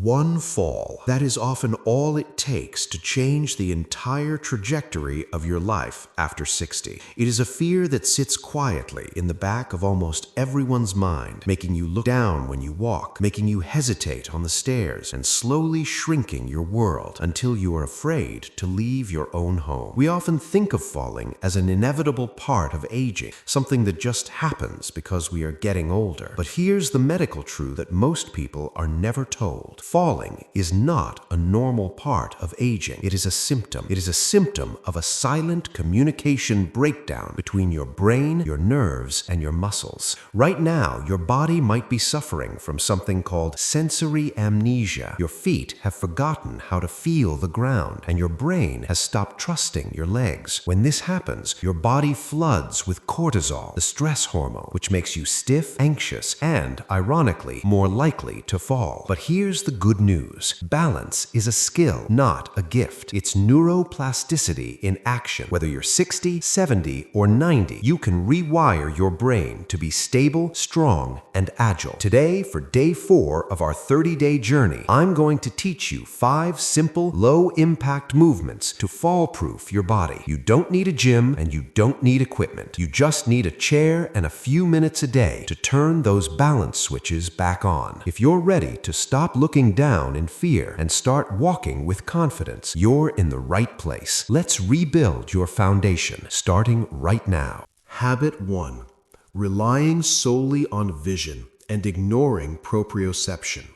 One fall. That is often all it takes to change the entire trajectory of your life after 60. It is a fear that sits quietly in the back of almost everyone's mind, making you look down when you walk, making you hesitate on the stairs, and slowly shrinking your world until you are afraid to leave your own home. We often think of falling as an inevitable part of aging, something that just happens because we are getting older. But here's the medical truth that most people are never told. Falling is not a normal part of aging. It is a symptom. It is a symptom of a silent communication breakdown between your brain, your nerves, and your muscles. Right now, your body might be suffering from something called sensory amnesia. Your feet have forgotten how to feel the ground, and your brain has stopped trusting your legs. When this happens, your body floods with cortisol, the stress hormone, which makes you stiff, anxious, and, ironically, more likely to fall. But here's the good news. Balance is a skill, not a gift. It's neuroplasticity in action. Whether you're 60, 70, or 90, you can rewire your brain to be stable, strong, and agile. Today, for day 4 of our 30-day journey, I'm going to teach you 5 simple, low-impact movements to fall-proof your body. You don't need a gym, and you don't need equipment. You just need a chair and a few minutes a day to turn those balance switches back on. If you're ready to stop looking down in fear and start walking with confidence, you're in the right place. Let's rebuild your foundation, starting right now. Habit 1. Relying solely on vision and ignoring proprioception.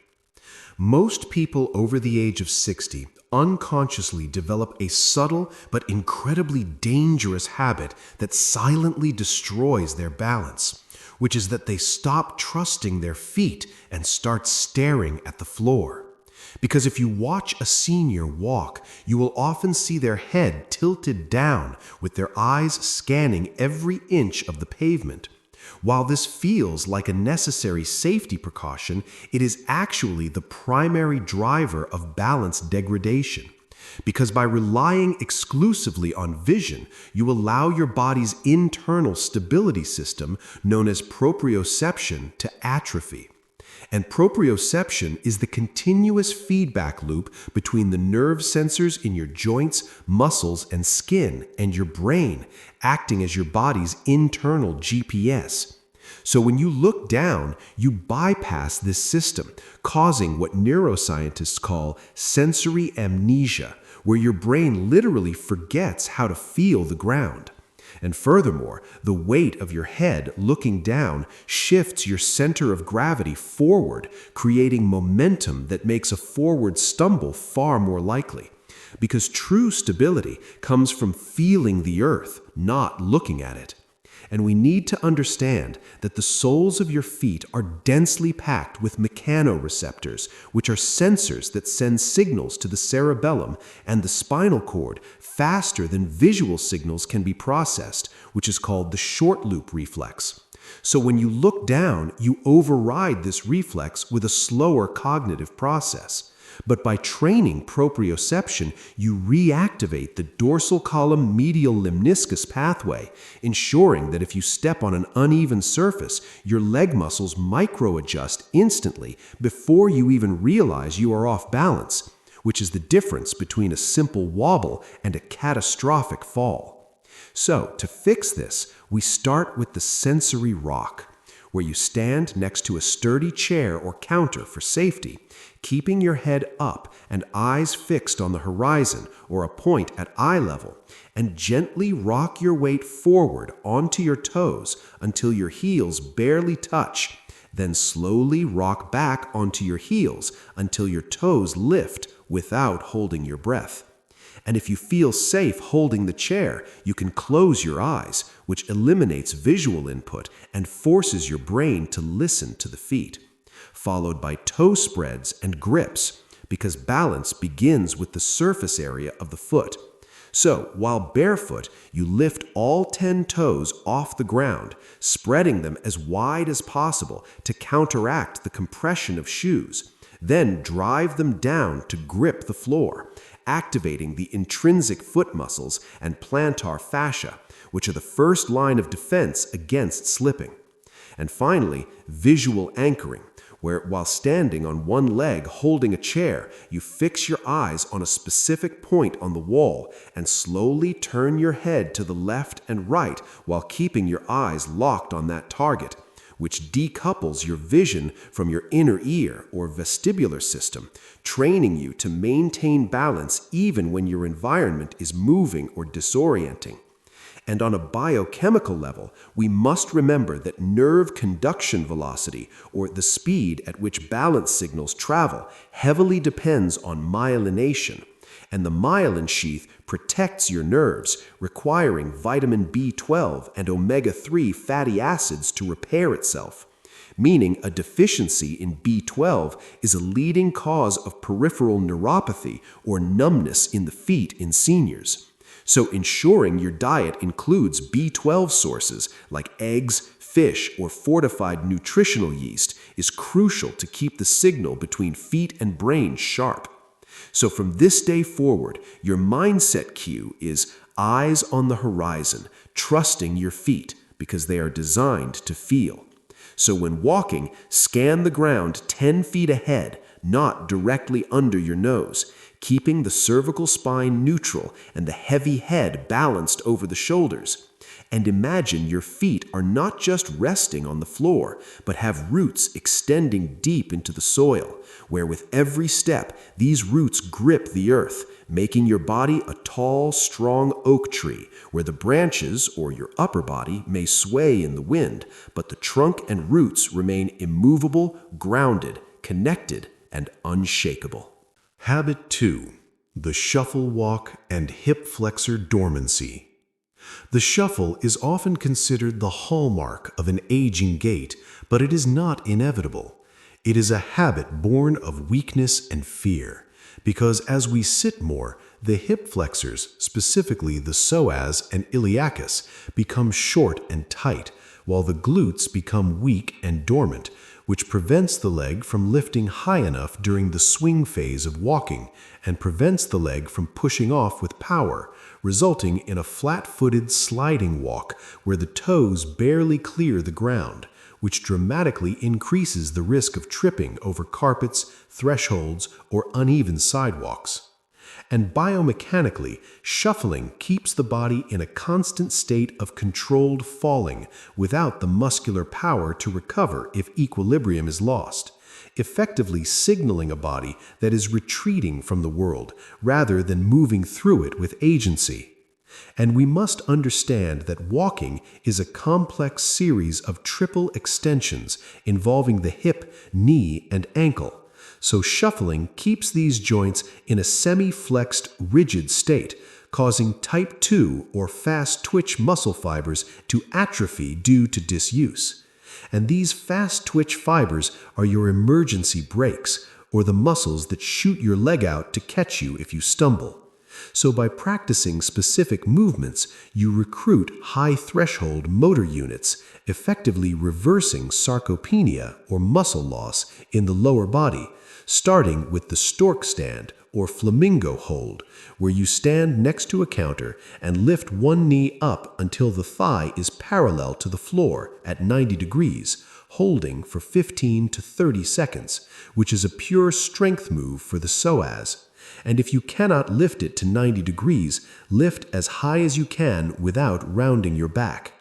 Most people over the age of 60 unconsciously develop a subtle but incredibly dangerous habit that silently destroys their balance, which is that they stop trusting their feet and start staring at the floor. Because if you watch a senior walk, you will often see their head tilted down with their eyes scanning every inch of the pavement. While this feels like a necessary safety precaution, it is actually the primary driver of balance degradation. Because by relying exclusively on vision, you allow your body's internal stability system, known as proprioception, to atrophy. And proprioception is the continuous feedback loop between the nerve sensors in your joints, muscles, and skin, and your brain, acting as your body's internal GPS. So when you look down, you bypass this system, causing what neuroscientists call sensory amnesia, where your brain literally forgets how to feel the ground. And furthermore, the weight of your head looking down shifts your center of gravity forward, creating momentum that makes a forward stumble far more likely. Because true stability comes from feeling the earth, not looking at it. And we need to understand that the soles of your feet are densely packed with mechanoreceptors, which are sensors that send signals to the cerebellum and the spinal cord faster than visual signals can be processed, which is called the short loop reflex. So when you look down, you override this reflex with a slower cognitive process. But by training proprioception, you reactivate the dorsal column medial lemniscus pathway, ensuring that if you step on an uneven surface, your leg muscles micro-adjust instantly before you even realize you are off balance, which is the difference between a simple wobble and a catastrophic fall. So, to fix this, we start with the sensory rock, where you stand next to a sturdy chair or counter for safety, keeping your head up and eyes fixed on the horizon or a point at eye level, and gently rock your weight forward onto your toes until your heels barely touch. Then slowly rock back onto your heels until your toes lift without holding your breath. And if you feel safe holding the chair, you can close your eyes, which eliminates visual input and forces your brain to listen to the feet. Followed by toe spreads and grips, because balance begins with the surface area of the foot. So, while barefoot, you lift all 10 toes off the ground, spreading them as wide as possible to counteract the compression of shoes. Then drive them down to grip the floor, activating the intrinsic foot muscles and plantar fascia, which are the first line of defense against slipping. And finally, visual anchoring, where while standing on one leg holding a chair, you fix your eyes on a specific point on the wall and slowly turn your head to the left and right while keeping your eyes locked on that target, which decouples your vision from your inner ear or vestibular system, training you to maintain balance even when your environment is moving or disorienting. And on a biochemical level, we must remember that nerve conduction velocity, or the speed at which balance signals travel, heavily depends on myelination. And the myelin sheath protects your nerves, requiring vitamin B12 and omega-3 fatty acids to repair itself. Meaning a deficiency in B12 is a leading cause of peripheral neuropathy or numbness in the feet in seniors. So ensuring your diet includes B12 sources like eggs, fish, or fortified nutritional yeast is crucial to keep the signal between feet and brain sharp. So from this day forward, your mindset cue is eyes on the horizon, trusting your feet because they are designed to feel. So when walking, scan the ground 10 feet ahead, not directly under your nose, keeping the cervical spine neutral and the heavy head balanced over the shoulders. And imagine your feet are not just resting on the floor, but have roots extending deep into the soil, where with every step, these roots grip the earth, making your body a tall, strong oak tree, where the branches, or your upper body, may sway in the wind, but the trunk and roots remain immovable, grounded, connected, and unshakable. Habit 2. The shuffle walk and hip flexor dormancy. The shuffle is often considered the hallmark of an aging gait, but it is not inevitable. It is a habit born of weakness and fear, because as we sit more, the hip flexors, specifically the psoas and iliacus, become short and tight, while the glutes become weak and dormant, which prevents the leg from lifting high enough during the swing phase of walking and prevents the leg from pushing off with power, resulting in a flat-footed sliding walk where the toes barely clear the ground, which dramatically increases the risk of tripping over carpets, thresholds, or uneven sidewalks. And biomechanically, shuffling keeps the body in a constant state of controlled falling without the muscular power to recover if equilibrium is lost, effectively signaling a body that is retreating from the world rather than moving through it with agency. And we must understand that walking is a complex series of triple extensions involving the hip, knee, and ankle. So shuffling keeps these joints in a semi-flexed, rigid state, causing type 2 or fast twitch muscle fibers to atrophy due to disuse. And these fast twitch fibers are your emergency brakes, or the muscles that shoot your leg out to catch you if you stumble. So by practicing specific movements, you recruit high-threshold motor units, effectively reversing sarcopenia or muscle loss in the lower body, starting with the stork stand or flamingo hold, where you stand next to a counter and lift one knee up until the thigh is parallel to the floor at 90 degrees, holding for 15 to 30 seconds, which is a pure strength move for the psoas. And if you cannot lift it to 90 degrees, lift as high as you can without rounding your back.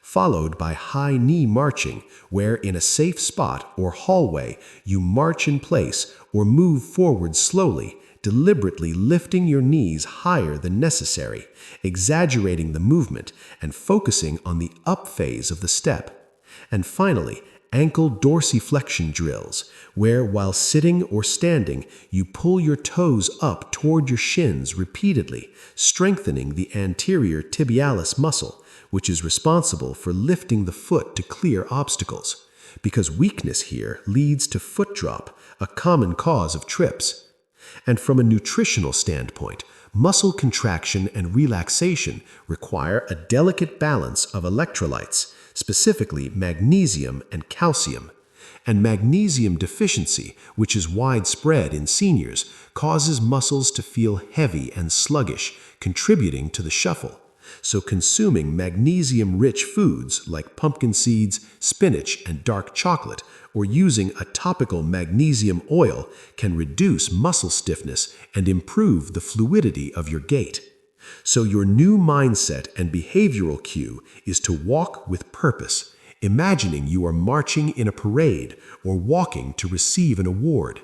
Followed by high knee marching, where in a safe spot or hallway you march in place or move forward slowly, deliberately lifting your knees higher than necessary, exaggerating the movement and focusing on the up phase of the step. And finally, ankle dorsiflexion drills, where while sitting or standing, you pull your toes up toward your shins repeatedly, strengthening the anterior tibialis muscle, which is responsible for lifting the foot to clear obstacles, because weakness here leads to foot drop, a common cause of trips. And from a nutritional standpoint, muscle contraction and relaxation require a delicate balance of electrolytes, specifically magnesium and calcium. And magnesium deficiency, which is widespread in seniors, causes muscles to feel heavy and sluggish, contributing to the shuffle. So consuming magnesium-rich foods like pumpkin seeds, spinach, and dark chocolate, or using a topical magnesium oil can reduce muscle stiffness and improve the fluidity of your gait. So your new mindset and behavioral cue is to walk with purpose, imagining you are marching in a parade or walking to receive an award.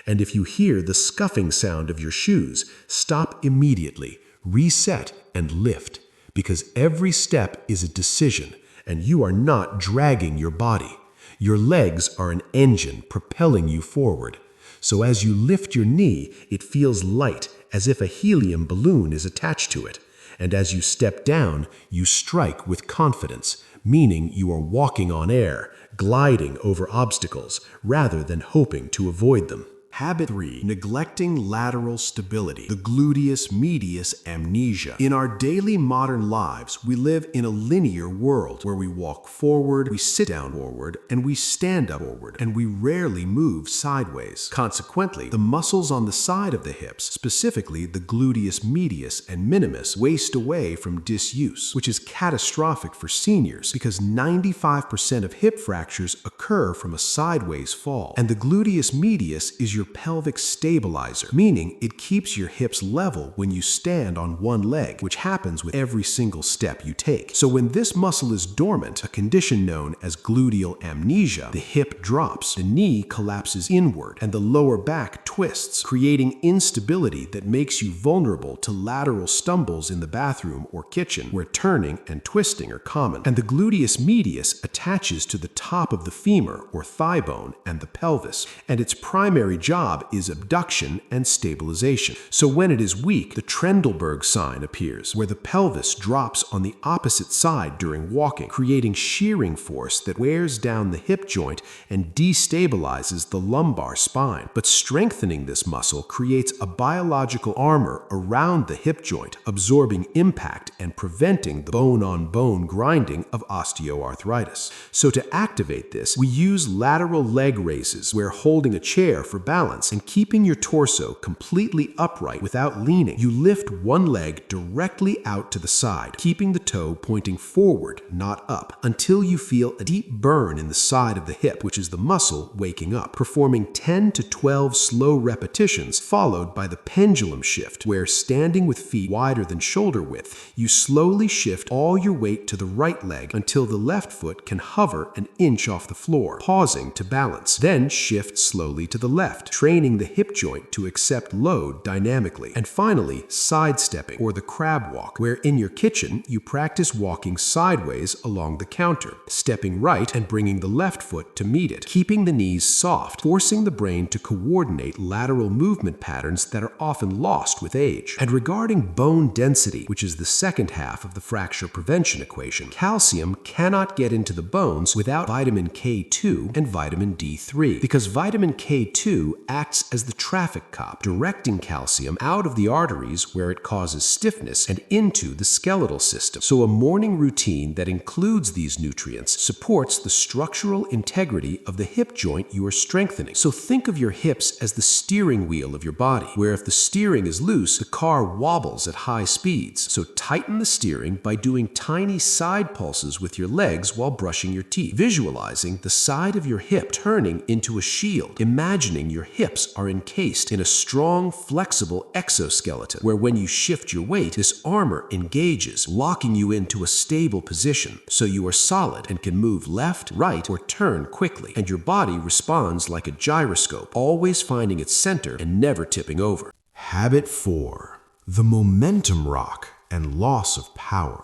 And if you hear the scuffing sound of your shoes, stop immediately, reset, and lift, because every step is a decision, and you are not dragging your body. Your legs are an engine propelling you forward. So as you lift your knee, it feels light, as if a helium balloon is attached to it. And as you step down, you strike with confidence, meaning you are walking on air, gliding over obstacles, rather than hoping to avoid them. Habit 3. Neglecting lateral stability, the gluteus medius amnesia. In our daily modern lives, we live in a linear world where we walk forward, we sit down forward, and we stand up forward, and we rarely move sideways. Consequently, the muscles on the side of the hips, specifically the gluteus medius and minimus, waste away from disuse, which is catastrophic for seniors because 95% of hip fractures occur from a sideways fall, and the gluteus medius is your pelvic stabilizer, meaning it keeps your hips level when you stand on one leg, which happens with every single step you take. So when this muscle is dormant, a condition known as gluteal amnesia, the hip drops, the knee collapses inward, and the lower back twists, creating instability that makes you vulnerable to lateral stumbles in the bathroom or kitchen, where turning and twisting are common. And the gluteus medius attaches to the top of the femur or thigh bone and the pelvis, and its primary job is abduction and stabilization. So when it is weak, the Trendelenburg sign appears, where the pelvis drops on the opposite side during walking, creating shearing force that wears down the hip joint and destabilizes the lumbar spine. But strengthening this muscle creates a biological armor around the hip joint, absorbing impact and preventing the bone-on-bone grinding of osteoarthritis. So to activate this, we use lateral leg raises, where holding a chair for balance and keeping your torso completely upright without leaning, you lift one leg directly out to the side, keeping the toe pointing forward, not up, until you feel a deep burn in the side of the hip, which is the muscle waking up, performing 10 to 12 slow repetitions, followed by the pendulum shift, where standing with feet wider than shoulder width, you slowly shift all your weight to the right leg until the left foot can hover an inch off the floor, pausing to balance. Then shift slowly to the left, training the hip joint to accept load dynamically. And finally, sidestepping, or the crab walk, where in your kitchen you practice walking sideways along the counter, stepping right and bringing the left foot to meet it, keeping the knees soft, forcing the brain to coordinate lateral movement patterns that are often lost with age. And regarding bone density, which is the second half of the fracture prevention equation, calcium cannot get into the bones without vitamin K2 and vitamin D3, because vitamin K2 acts as the traffic cop, directing calcium out of the arteries where it causes stiffness and into the skeletal system. So a morning routine that includes these nutrients supports the structural integrity of the hip joint you are strengthening. So think of your hips as the steering wheel of your body, where if the steering is loose, the car wobbles at high speeds. So tighten the steering by doing tiny side pulses with your legs while brushing your teeth, visualizing the side of your hip turning into a shield, imagining your hips are encased in a strong, flexible exoskeleton, where when you shift your weight, this armor engages, locking you into a stable position, so you are solid and can move left, right, or turn quickly, and your body responds like a gyroscope, always finding its center and never tipping over. Habit 4. The momentum rock and loss of power.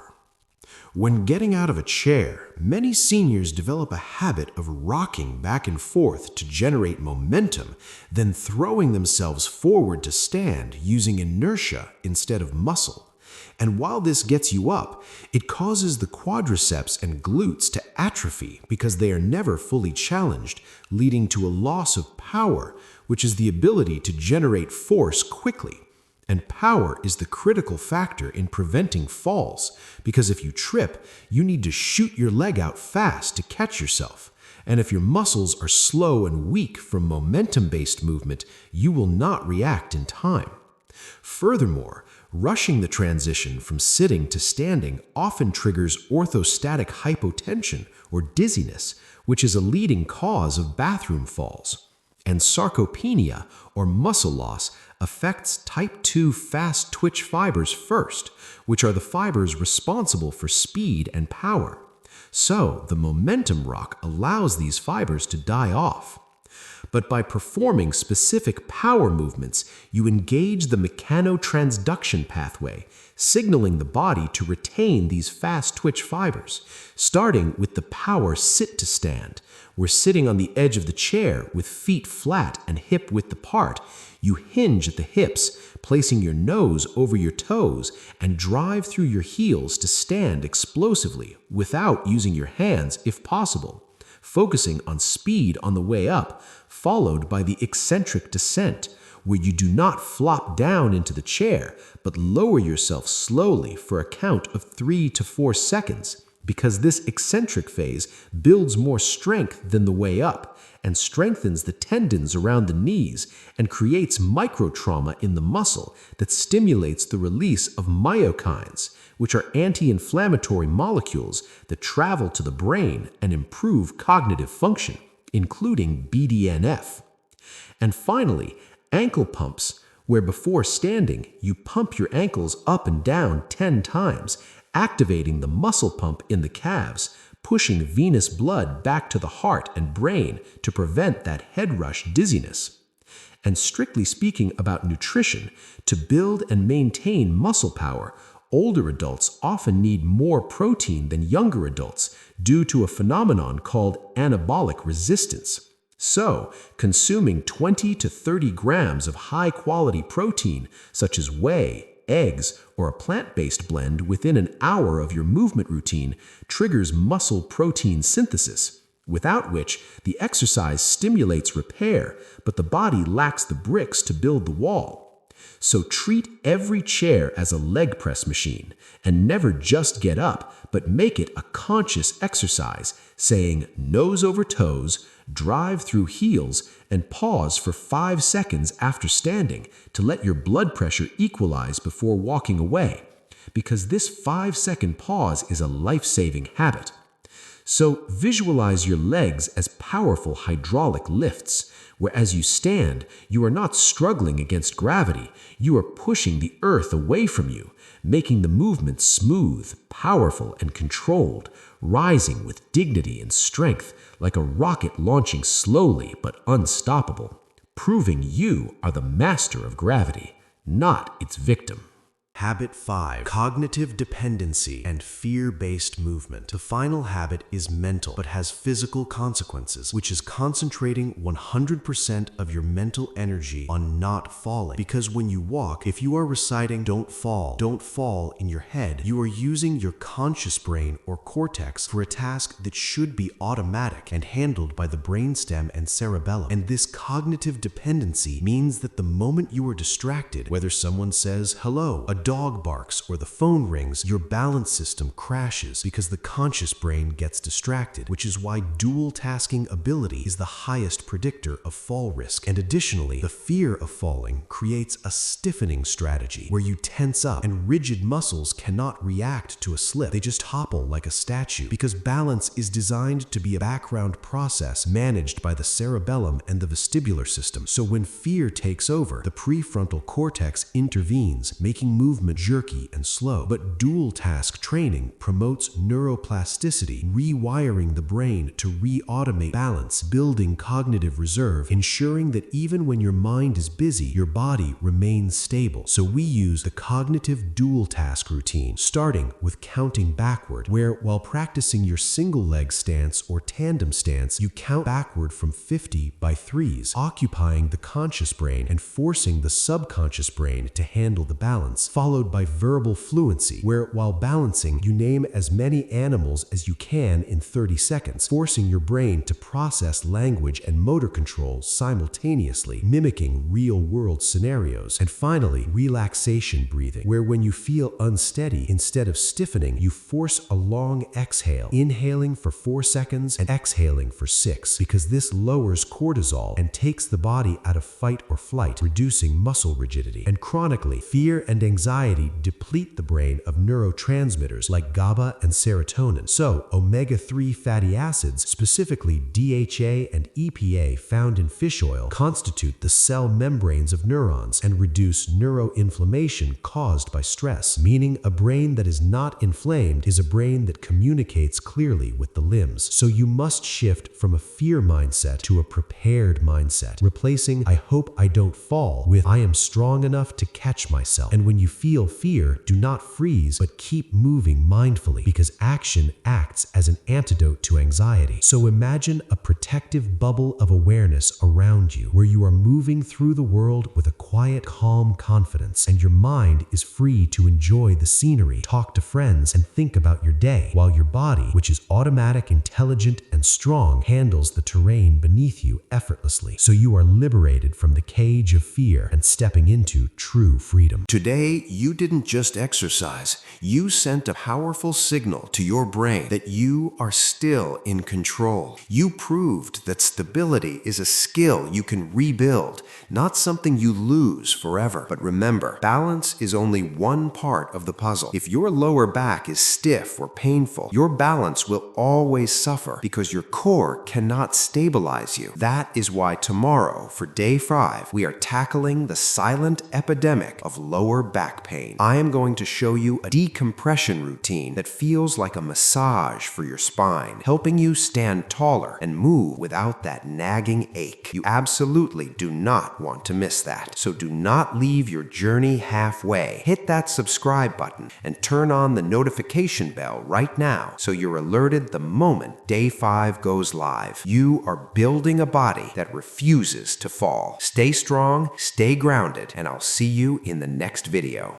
When getting out of a chair, many seniors develop a habit of rocking back and forth to generate momentum, then throwing themselves forward to stand using inertia instead of muscle. And while this gets you up, it causes the quadriceps and glutes to atrophy because they are never fully challenged, leading to a loss of power, which is the ability to generate force quickly. And power is the critical factor in preventing falls, because if you trip, you need to shoot your leg out fast to catch yourself. And if your muscles are slow and weak from momentum-based movement, you will not react in time. Furthermore, Rushing the transition from sitting to standing often triggers orthostatic hypotension or dizziness, which is a leading cause of bathroom falls. And sarcopenia, or muscle loss, affects type 2 fast twitch fibers first, which are the fibers responsible for speed and power. So, the momentum rock allows these fibers to die off. But by performing specific power movements, you engage the mechanotransduction pathway, signaling the body to retain these fast twitch fibers, starting with the power sit to stand, where sitting on the edge of the chair with feet flat and hip width apart, you hinge at the hips, placing your nose over your toes and drive through your heels to stand explosively without using your hands if possible, focusing on speed on the way up, followed by the eccentric descent, where you do not flop down into the chair, but lower yourself slowly for a count of 3 to 4 seconds, because this eccentric phase builds more strength than the way up and strengthens the tendons around the knees and creates microtrauma in the muscle that stimulates the release of myokines, which are anti-inflammatory molecules that travel to the brain and improve cognitive function, including BDNF. And finally, ankle pumps, where before standing, you pump your ankles up and down 10 times, activating the muscle pump in the calves, pushing venous blood back to the heart and brain to prevent that head rush dizziness. And strictly speaking about nutrition, to build and maintain muscle power, older adults often need more protein than younger adults due to a phenomenon called anabolic resistance. So, consuming 20 to 30 grams of high-quality protein, such as whey, eggs, or a plant-based blend within an hour of your movement routine triggers muscle protein synthesis, without which the exercise stimulates repair, but the body lacks the bricks to build the wall. So treat every chair as a leg press machine, and never just get up, but make it a conscious exercise, saying nose over toes, drive through heels, and pause for 5 seconds after standing to let your blood pressure equalize before walking away, because this 5-second pause is a life-saving habit. So visualize your legs as powerful hydraulic lifts, where as you stand, you are not struggling against gravity, you are pushing the earth away from you, making the movement smooth, powerful, and controlled, rising with dignity and strength like a rocket launching slowly but unstoppable, proving you are the master of gravity, not its victim. Habit 5. Cognitive dependency and fear-based movement. The final habit is mental, but has physical consequences, which is concentrating 100% of your mental energy on not falling. Because when you walk, if you are reciting don't fall in your head, you are using your conscious brain or cortex for a task that should be automatic and handled by the brainstem and cerebellum. And this cognitive dependency means that the moment you are distracted, whether someone says hello, a dog barks, or the phone rings, your balance system crashes because the conscious brain gets distracted, which is why dual tasking ability is the highest predictor of fall risk. And additionally, the fear of falling creates a stiffening strategy where you tense up and rigid muscles cannot react to a slip. They just hopple like a statue because balance is designed to be a background process managed by the cerebellum and the vestibular system. So when fear takes over, the prefrontal cortex intervenes, making movement jerky and slow. But dual task training promotes neuroplasticity, rewiring the brain to re-automate balance, building cognitive reserve, ensuring that even when your mind is busy, your body remains stable. So we use the cognitive dual task routine, starting with counting backward, where while practicing your single leg stance or tandem stance, you count backward from 50 by threes, occupying the conscious brain and forcing the subconscious brain to handle the balance, followed by verbal fluency, where while balancing, you name as many animals as you can in 30 seconds, forcing your brain to process language and motor control simultaneously, mimicking real-world scenarios. And finally, relaxation breathing, where when you feel unsteady, instead of stiffening, you force a long exhale, inhaling for 4 seconds and exhaling for 6, because this lowers cortisol and takes the body out of fight or flight, reducing muscle rigidity. And chronically, fear and anxiety anxiety deplete the brain of neurotransmitters like GABA and serotonin. So, omega-3 fatty acids, specifically DHA and EPA found in fish oil, constitute the cell membranes of neurons and reduce neuroinflammation caused by stress, meaning a brain that is not inflamed is a brain that communicates clearly with the limbs. So you must shift from a fear mindset to a prepared mindset, replacing "I hope I don't fall" with "I am strong enough to catch myself." And when you feel fear, do not freeze, but keep moving mindfully, because action acts as an antidote to anxiety. So imagine a protective bubble of awareness around you, where you are moving through the world with a quiet, calm confidence, and your mind is free to enjoy the scenery, talk to friends, and think about your day, while your body, which is automatic, intelligent, and strong, handles the terrain beneath you effortlessly. So you are liberated from the cage of fear and stepping into true freedom. Today, you didn't just exercise. You sent a powerful signal to your brain that you are still in control. You proved that stability is a skill you can rebuild, not something you lose forever. But remember, balance is only one part of the puzzle. If your lower back is stiff or painful, your balance will always suffer because your core cannot stabilize you. That is why tomorrow, for day 5, we are tackling the silent epidemic of lower back pain. I am going to show you a decompression routine that feels like a massage for your spine, helping you stand taller and move without that nagging ache. You absolutely do not want to miss that. So do not leave your journey halfway. Hit that subscribe button and turn on the notification bell right now so you're alerted the moment day 5 goes live. You are building a body that refuses to fall. Stay strong, stay grounded, and I'll see you in the next video.